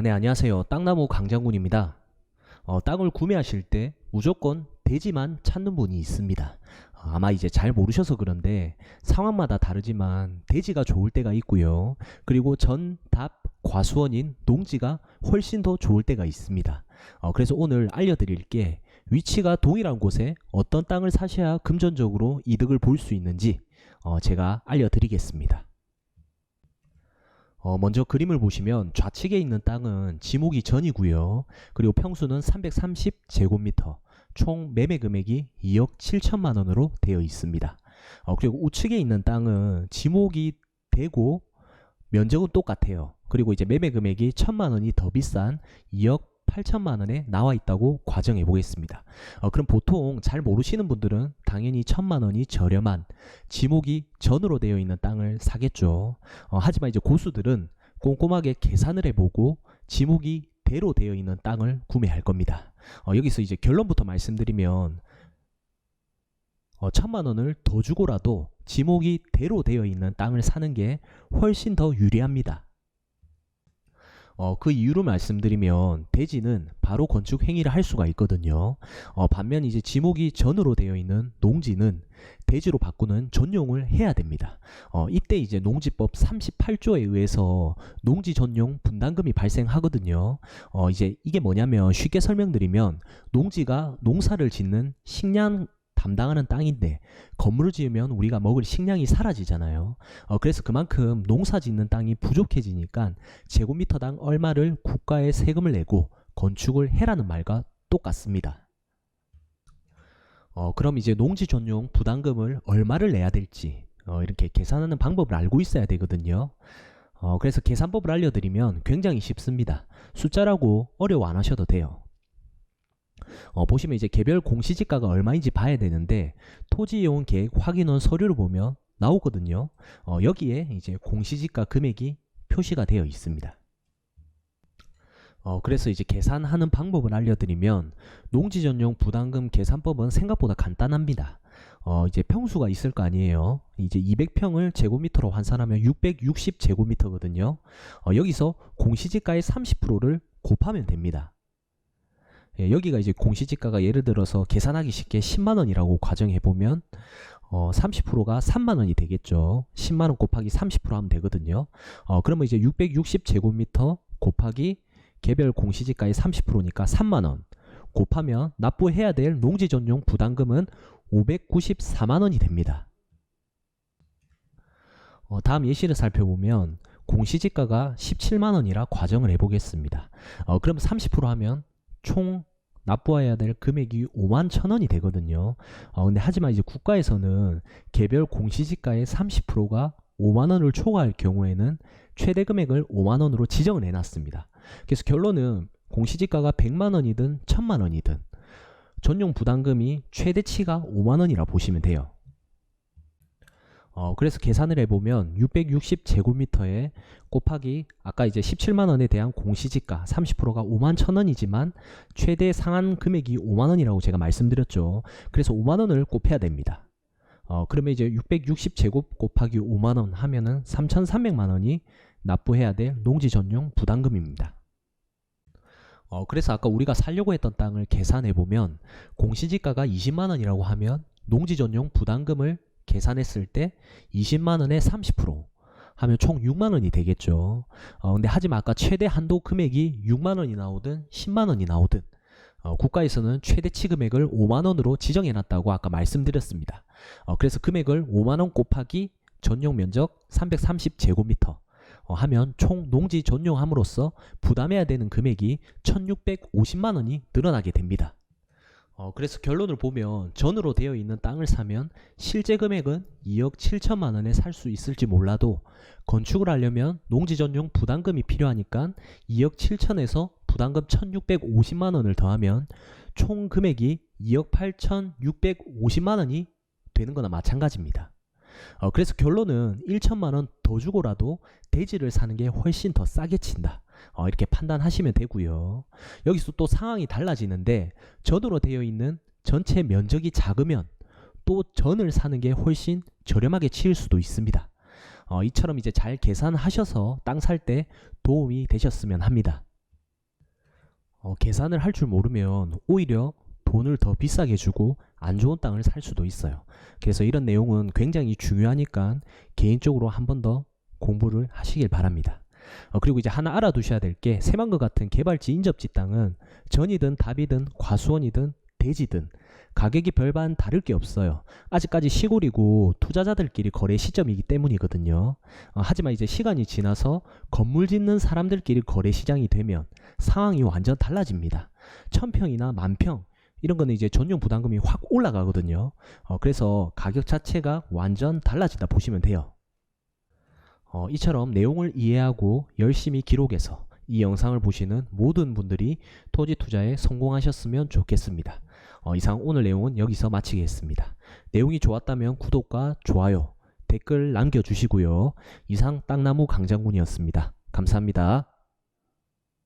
네, 안녕하세요. 땅나무 강장군입니다. 땅을 구매하실 때 무조건 대지만 찾는 분이 있습니다. 아마 이제 잘 모르셔서 그런데 상황마다 다르지만 대지가 좋을 때가 있고요. 그리고 전, 답, 과수원인 농지가 훨씬 더 좋을 때가 있습니다. 그래서 오늘 알려드릴 게 위치가 동일한 곳에 어떤 땅을 사셔야 금전적으로 이득을 볼 수 있는지 제가 알려드리겠습니다. 먼저 그림을 보시면 좌측에 있는 땅은 지목이 전이고요. 그리고 평수는 330제곱미터, 총 매매 금액이 2억 7천만 원으로 되어 있습니다. 그리고 우측에 있는 땅은 지목이 되고 면적은 똑같아요. 그리고 이제 매매 금액이 1천만 원이 더 비싼 2억 8천만 원에 나와 있다고 과정해 보겠습니다. 그럼 보통 잘 모르시는 분들은 당연히 1천만 원이 저렴한 지목이 전으로 되어 있는 땅을 사겠죠. 하지만 이제 고수들은 꼼꼼하게 계산을 해보고 지목이 대로 되어 있는 땅을 구매할 겁니다. 여기서 이제 결론부터 말씀드리면 1천만 원을 더 주고라도 지목이 대로 되어 있는 땅을 사는 게 훨씬 더 유리합니다. 그 이유를 말씀드리면 대지는 바로 건축 행위를 할 수가 있거든요. 반면 이제 지목이 전으로 되어 있는 농지는 대지로 바꾸는 전용을 해야 됩니다. 이때 이제 농지법 38조에 의해서 농지 전용 분담금이 발생하거든요. 이제 이게 뭐냐면 쉽게 설명드리면 농지가 농사를 짓는 식량 담당하는 땅인데 건물을 지으면 우리가 먹을 식량이 사라지잖아요. 그래서 그만큼 농사 짓는 땅이 부족해지니까 제곱미터당 얼마를 국가에 세금을 내고 건축을 해라는 말과 똑같습니다. 그럼 이제 농지 전용 부담금을 얼마를 내야 될지 이렇게 계산하는 방법을 알고 있어야 되거든요. 그래서 계산법을 알려드리면 굉장히 쉽습니다. 숫자라고 어려워 안 하셔도 돼요. 보시면 이제 개별 공시지가가 얼마인지 봐야 되는데 토지이용 계획 확인원 서류를 보면 나오거든요. 여기에 이제 공시지가 금액이 표시가 되어 있습니다. 그래서 이제 계산하는 방법을 알려드리면 농지 전용 부담금 계산법은 생각보다 간단합니다. 이제 평수가 있을 거 아니에요. 이제 200평을 제곱미터로 환산하면 660제곱미터거든요. 여기서 공시지가의 30%를 곱하면 됩니다. 여기가 이제 공시지가가 예를 들어서 계산하기 쉽게 10만원이라고 가정해보면 30%가 3만원이 되겠죠. 10만원 곱하기 30% 하면 되거든요. 그러면 이제 660제곱미터 곱하기 개별 공시지가의 30%니까 3만원 곱하면 납부해야 될 농지 전용 부담금은 594만원이 됩니다. 다음 예시를 살펴보면 공시지가가 17만원이라 과정을 해보겠습니다. 그럼 30% 하면 총 납부해야 될 금액이 5만 1천원이 되거든요. 근데 하지만 이제 국가에서는 개별 공시지가의 30%가 5만원을 초과할 경우에는 최대 금액을 5만원으로 지정을 해놨습니다. 그래서 결론은 공시지가가 100만원이든 1000만원이든 전용 부담금이 최대치가 5만원이라 보시면 돼요. 그래서 계산을 해보면 660제곱미터에 곱하기 아까 이제 17만원에 대한 공시지가 30%가 5만 1천원이지만 최대 상한 금액이 5만원이라고 제가 말씀드렸죠. 그래서 5만원을 곱해야 됩니다. 그러면 이제 660제곱 곱하기 5만원 하면은 3,300만원이 납부해야 될 농지 전용 부담금입니다. 그래서 아까 우리가 살려고 했던 땅을 계산해보면 공시지가가 20만원이라고 하면 농지 전용 부담금을 계산했을 때 20만원에 30% 하면 총 6만원이 되겠죠. 근데 하지만 아까 최대 한도 금액이 6만원이 나오든 10만원이 나오든 국가에서는 최대치 금액을 5만원으로 지정해놨다고 아까 말씀드렸습니다. 그래서 금액을 5만원 곱하기 전용 면적 330제곱미터 하면 총 농지 전용함으로써 부담해야 되는 금액이 1650만원이 늘어나게 됩니다. 그래서 결론을 보면 전으로 되어 있는 땅을 사면 실제 금액은 2억 7천만 원에 살 수 있을지 몰라도 건축을 하려면 농지 전용 부담금이 필요하니까 2억 7천에서 부담금 1650만 원을 더하면 총 금액이 2억 8,650만 원이 되는 거나 마찬가지입니다. 그래서 결론은 1천만 원 더 주고라도 대지를 사는 게 훨씬 더 싸게 친다. 이렇게 판단하시면 되고요. 여기서 또 상황이 달라지는데 전으로 되어 있는 전체 면적이 작으면 또 전을 사는 게 훨씬 저렴하게 치일 수도 있습니다. 이처럼 이제 잘 계산하셔서 땅 살 때 도움이 되셨으면 합니다. 계산을 할 줄 모르면 오히려 돈을 더 비싸게 주고 안 좋은 땅을 살 수도 있어요. 그래서 이런 내용은 굉장히 중요하니까 개인적으로 한 번 더 공부를 하시길 바랍니다. 그리고 이제 하나 알아두셔야 될 게 새만금 같은 개발지 인접지 땅은 전이든 답이든 과수원이든 대지든 가격이 별반 다를 게 없어요. 아직까지 시골이고 투자자들끼리 거래 시점이기 때문이거든요. 하지만 이제 시간이 지나서 건물 짓는 사람들끼리 거래 시장이 되면 상황이 완전 달라집니다. 1000평이나 10,000평 이런 거는 이제 전용 부담금이 확 올라가거든요. 그래서 가격 자체가 완전 달라진다 보시면 돼요. 이처럼 내용을 이해하고 열심히 기록해서 이 영상을 보시는 모든 분들이 토지 투자에 성공하셨으면 좋겠습니다. 이상 오늘 내용은 여기서 마치겠습니다. 내용이 좋았다면 구독과 좋아요, 댓글 남겨주시고요. 이상 땅나무 강장군이었습니다. 감사합니다.